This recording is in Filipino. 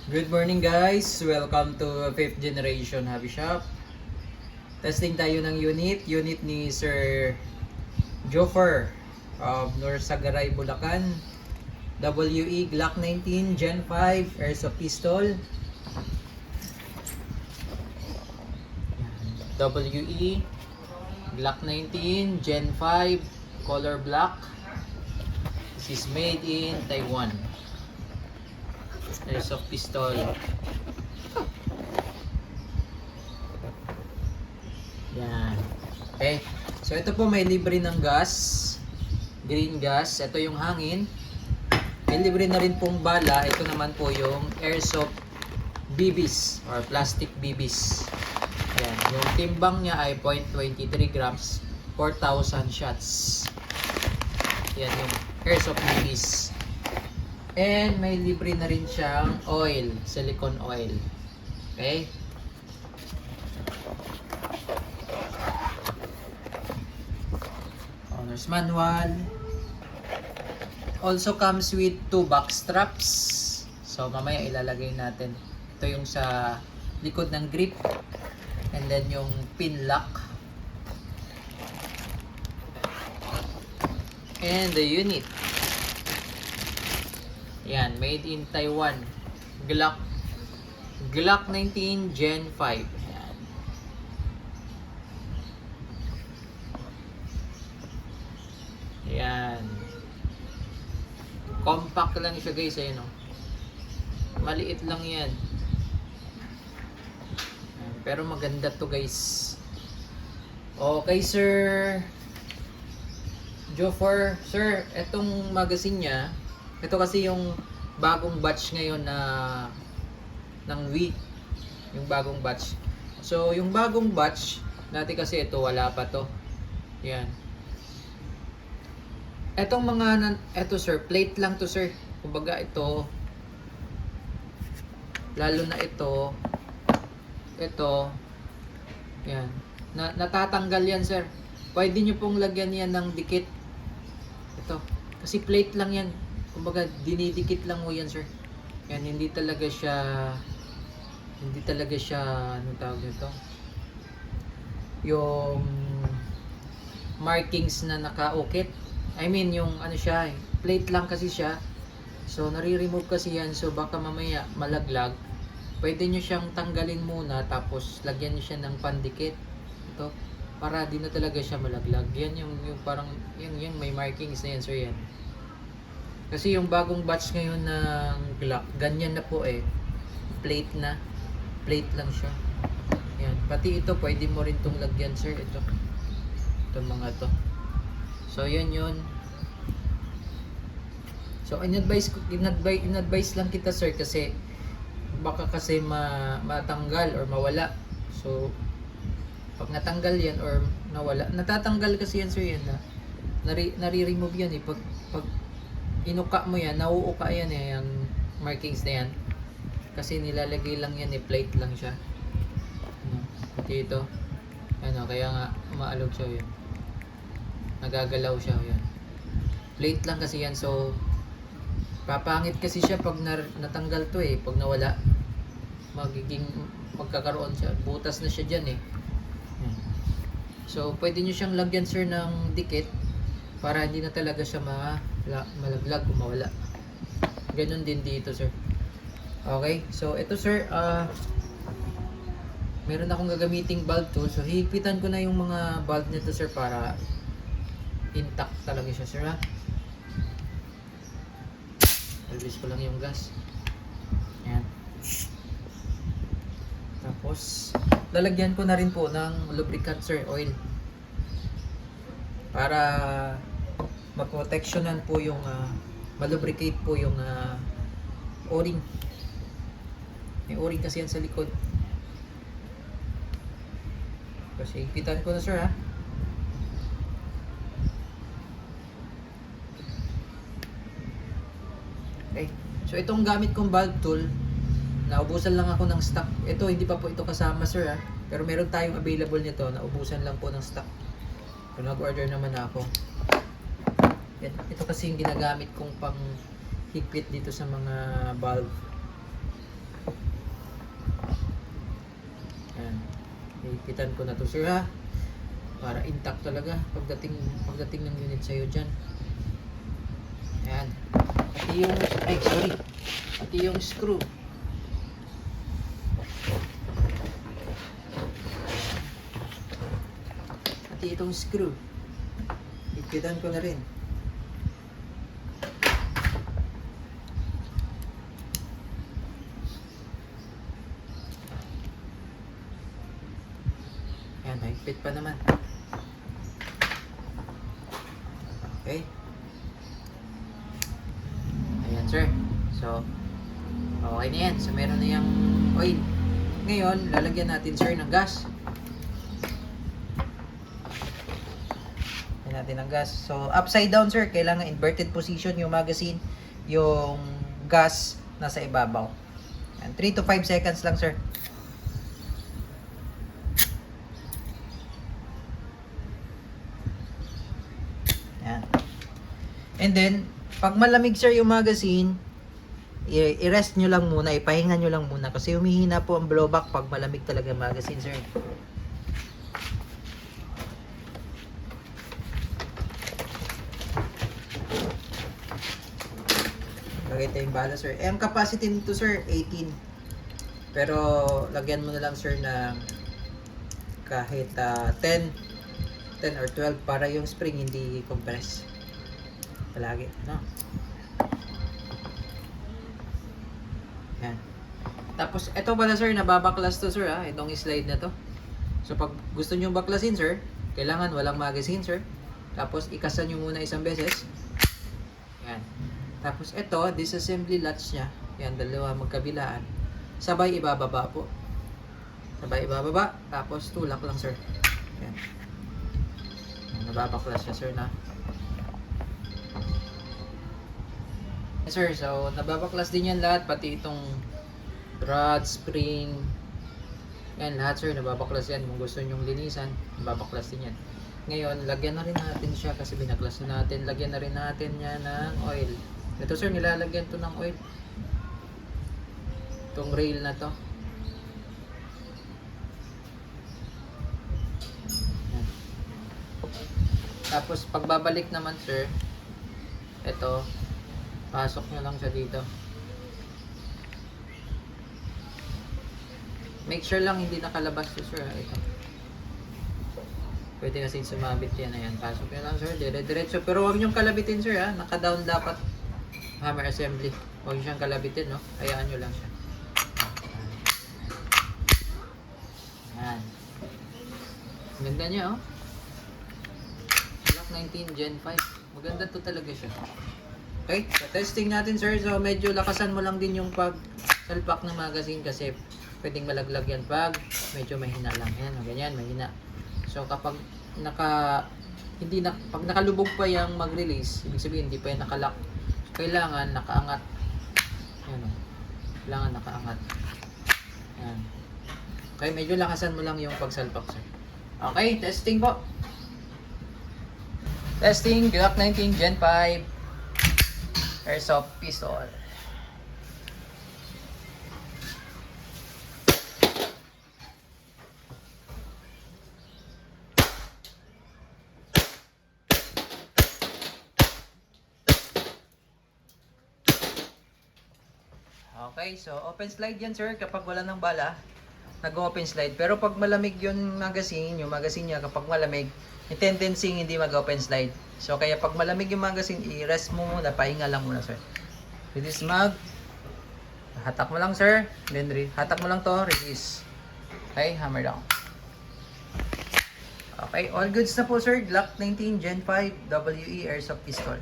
Good morning guys! Welcome to 5th generation hobby shop. Testing tayo ng unit ni Sir Joffer of Norsagaray, Bulacan. WE Glock 19 Gen 5 Airsoft Pistol. WE Glock 19 Gen 5 color black. This is made in Taiwan. Airsoft pistol. Yan. Okay. So ito po may libre ng gas. Green gas. Ito yung hangin. May libre na rin pong bala. Ito naman po yung airsoft BBs or plastic BBs. Yan. Yung timbang niya ay 0.23 grams. 4,000 shots. Yan yung airsoft BBs. And may libre na rin siyang oil, silicone oil. Okay? Owner's manual. Also comes with 2 back straps. So mamaya ilalagay natin. Ito yung sa likod ng grip. And then yung pin lock. And the unit. Yan, made in Taiwan. Glock 19 Gen 5. Yan. Yan. Compact lang siya guys, ayun oh. Maliit lang yan. Pero maganda to guys. Okay sir Joffer, sir, etong magazine niya, ito kasi yung bagong batch ngayon na ng week, yung bagong batch. So yung bagong batch dati kasi ito wala pa to. Yan. Etong mga eto sir, plate lang to sir. Kumbaga ito lalo na ito yan. Natatanggal yan sir. Pwede nyo pong lagyan yan ng dikit. Ito. Kasi plate lang yan. Kumbaga dinidikit lang mo yan sir. Yan, hindi talaga siya ano tawag nito, yung markings na nakaukit. I mean yung ano siya, plate lang kasi siya. So nare-remove kasi yan, so baka mamaya malaglag. Pwede nyo siyang tanggalin muna tapos lagyan nyo siya ng pandikit. Ito, para di na talaga siya malaglag. Yan yung parang yung may markings na yan sir yan. Kasi yung bagong batch ngayon ng Glock, ganyan na po eh. Plate na. Plate lang siya. Yan. Pati ito, pwede mo rin itong lagyan sir. Ito. Itong mga to. So, yan yun. So, in-advise lang kita sir kasi baka kasi matanggal or mawala. So, pag natanggal yan or nawala, natatanggal kasi yan sir yan na. Nare-remove yan eh. Pag inuka mo yan, nauuka yan eh, yung markings na yan. Kasi nilalagay lang yan eh, plate lang siya. Pati ito. Ano, kaya nga, umaalog siya yun. Nagagalaw siya yun. Plate lang kasi yan, so papangit kasi siya pag natanggal to eh. Pag nawala, magkakaroon siya. Butas na siya dyan eh. So, pwede nyo siyang lagyan sir ng dikit para hindi na talaga siya malaglag kung mawala. Ganun din dito sir. Okay, so ito sir, meron akong gagamiting bulb tool. So higpitan ko na yung mga bulb nito sir para intact talaga siya sir ha. Release ko lang yung gas. Ayan. Tapos lalagyan ko na rin po ng lubricant sir, oil. Para maproteksyonan po yung malubricate po yung o-ring. May o-ring kasi yan sa likod. Kasi higpitan ko na sir ha. Okay. So itong gamit kong bulb tool, naubusan lang ako ng stock. Ito hindi pa po ito kasama sir ha. Pero meron tayong available nito, naubusan lang po ng stock. So nag-order naman ako. Ito kasi yung ginagamit kong pang higpit dito sa mga valve. Yan. Ipitan ko na to sir ha. Para intact talaga pagdating ng unit sa'yo dyan. Yan. Pati yung screw. Pati itong screw. Ipitan ko na rin. Yan, higpit pa naman. Okay. Ayan sir. So, okay na yan. So, meron na yung oil. Ngayon, lalagyan natin sir ng gas. Lagyan natin ng gas. So, upside down sir. Kailangan inverted position yung magazine. Yung gas nasa ibabaw. Yan, 3 to 5 seconds lang sir. Yan. And then, pag malamig sir yung magazine, i-rest nyo lang muna, ipahinga nyo lang muna kasi humihina po ang blowback pag malamig talaga yung magazine sir. Lagay tayong bala sir. Ang capacity nito sir, 18. Pero lagyan mo na lang sir ng kahit 10 or 12 para yung spring hindi compress. Palagi, no? Yan. Tapos, ito pala sir, nababaklas to sir ha. Itong slide na to. So, pag gusto nyo baklasin sir, kailangan walang magazine sir. Tapos, ikasan nyo muna isang beses. Yan. Tapos, ito, disassembly latch nya. Yan, dalawa magkabilaan. Sabay ibababa po. Sabay ibababa. Tapos, tulak lang sir. Yan. Yan, nababaklas siya sir na. Sir, so nababaklas din yan lahat, pati itong rod, spring, yan lahat sir, nababaklas yan. Kung gusto nyong linisan, nababaklas din yan. Ngayon, lagyan na rin natin siya kasi binaklas na natin. Lagyan na rin natin yan ng oil. Ito sir, nilalagyan to ng oil. Itong rail na to. Yan. Tapos pagbabalik naman sir, ito, pasok nyo lang siya dito. Make sure lang hindi nakalabas to sir. Ito. Pwede kasi sumabit yan. Ayan. Pasok nyo lang sir. Dire-diretso. Pero huwag nyo kalabitin sir ha. Naka-down dapat hammer assembly. Huwag nyo siyang kalabitin no. Hayaan nyo lang siya. Ayan. Ganda niya oh. Glock 19 Gen 5. Maganda to talaga siya. Okay, so testing natin sir. So medyo lakasan mo lang din yung pag-salpak ng magazine kasi pwedeng malaglag yan pag medyo mahina lang. Yan, ganyan, mahina. So kapag pag nakalubog pa yung mag-release, ibig sabihin hindi pa yung nakalock. So, kailangan nakaangat. Yan, kailangan nakaangat. Yan. Okay, medyo lakasan mo lang yung pagsalpak sir. Okay, testing po. Testing, Glock 19 Gen 5. Airsoft pistol. Okay, so open slide yan sir kapag wala ng bala. Nag-open slide. Pero pag malamig yung magazine niya kapag malamig, yung tendency hindi mag-open slide. So kaya pag malamig yung magazine, i-rest mo muna, pahinga lang muna sir. Release mag. Hatak mo lang sir. Then hatak mo lang to, release. Okay, hammer down. Okay, all goods na po sir. Glock 19 Gen 5 WE Airsoft Pistol.